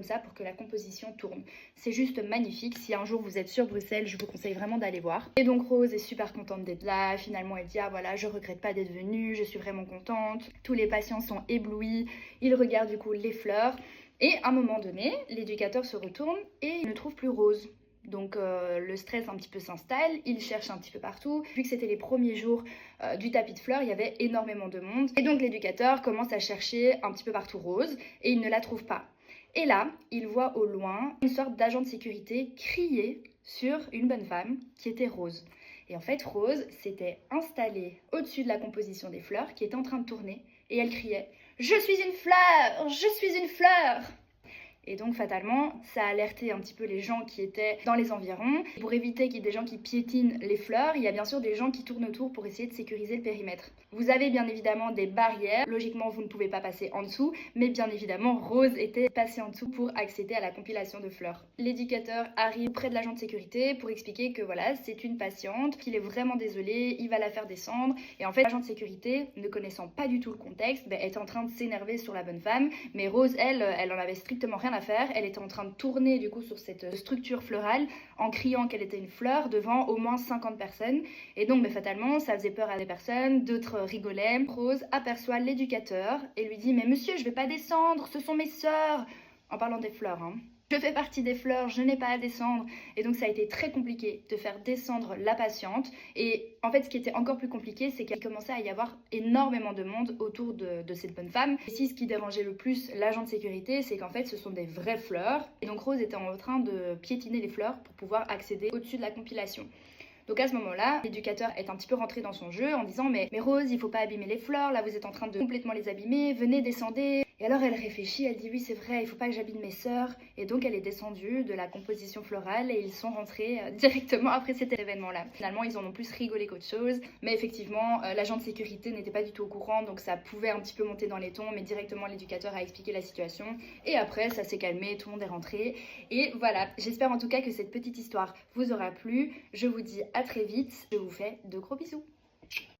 comme ça pour que la composition tourne. C'est juste magnifique. Si un jour vous êtes sur Bruxelles, je vous conseille vraiment d'aller voir. Et donc Rose est super contente d'être là. Finalement, elle dit ah voilà, je regrette pas d'être venue, je suis vraiment contente. Tous les patients sont éblouis. Ils regardent du coup les fleurs. Et à un moment donné, l'éducateur se retourne et il ne trouve plus Rose. Donc le stress un petit peu s'installe, il cherche un petit peu partout. Vu que c'était les premiers jours du tapis de fleurs, il y avait énormément de monde. Et donc l'éducateur commence à chercher un petit peu partout Rose et il ne la trouve pas. Et là, il voit au loin une sorte d'agent de sécurité crier sur une bonne femme qui était Rose. Et en fait, Rose s'était installée au-dessus de la composition des fleurs qui était en train de tourner et elle criait « Je suis une fleur! Je suis une fleur !» Et donc fatalement, ça a alerté un petit peu les gens qui étaient dans les environs. Pour éviter qu'il y ait des gens qui piétinent les fleurs, il y a bien sûr des gens qui tournent autour pour essayer de sécuriser le périmètre. Vous avez bien évidemment des barrières. Logiquement, vous ne pouvez pas passer en dessous, mais bien évidemment, Rose était passée en dessous pour accéder à la compilation de fleurs. L'éducateur arrive près de l'agent de sécurité pour expliquer que voilà, c'est une patiente, qu'il est vraiment désolé, il va la faire descendre. Et en fait, l'agent de sécurité, ne connaissant pas du tout le contexte, est en train de s'énerver sur la bonne femme. Mais Rose, elle en avait strictement rien à faire. Elle était en train de tourner du coup sur cette structure florale en criant qu'elle était une fleur devant au moins 50 personnes. Et donc fatalement, ça faisait peur à des personnes, d'autres rigolaient. Rose aperçoit l'éducateur et lui dit « Mais monsieur, je vais pas descendre, ce sont mes sœurs !» En parlant des fleurs, hein. Je fais partie des fleurs, je n'ai pas à descendre. Et donc ça a été très compliqué de faire descendre la patiente. Et en fait, ce qui était encore plus compliqué, c'est qu'il commençait à y avoir énormément de monde autour de cette bonne femme. Ici, ce qui dérangeait le plus l'agent de sécurité, c'est qu'en fait, ce sont des vraies fleurs. Et donc Rose était en train de piétiner les fleurs pour pouvoir accéder au-dessus de la compilation. Donc à ce moment-là, l'éducateur est un petit peu rentré dans son jeu en disant mais Rose, il faut pas abîmer les fleurs, là vous êtes en train de complètement les abîmer, venez, descendez. Et alors elle réfléchit, elle dit oui c'est vrai, il faut pas que j'abîme mes sœurs. Et donc elle est descendue de la composition florale et ils sont rentrés directement après cet événement-là. Finalement ils en ont plus rigolé qu'autre chose, mais effectivement l'agent de sécurité n'était pas du tout au courant, donc ça pouvait un petit peu monter dans les tons, mais directement l'éducateur a expliqué la situation. Et après ça s'est calmé, tout le monde est rentré. Et voilà, j'espère en tout cas que cette petite histoire vous aura plu. Je vous dis à très vite, je vous fais de gros bisous.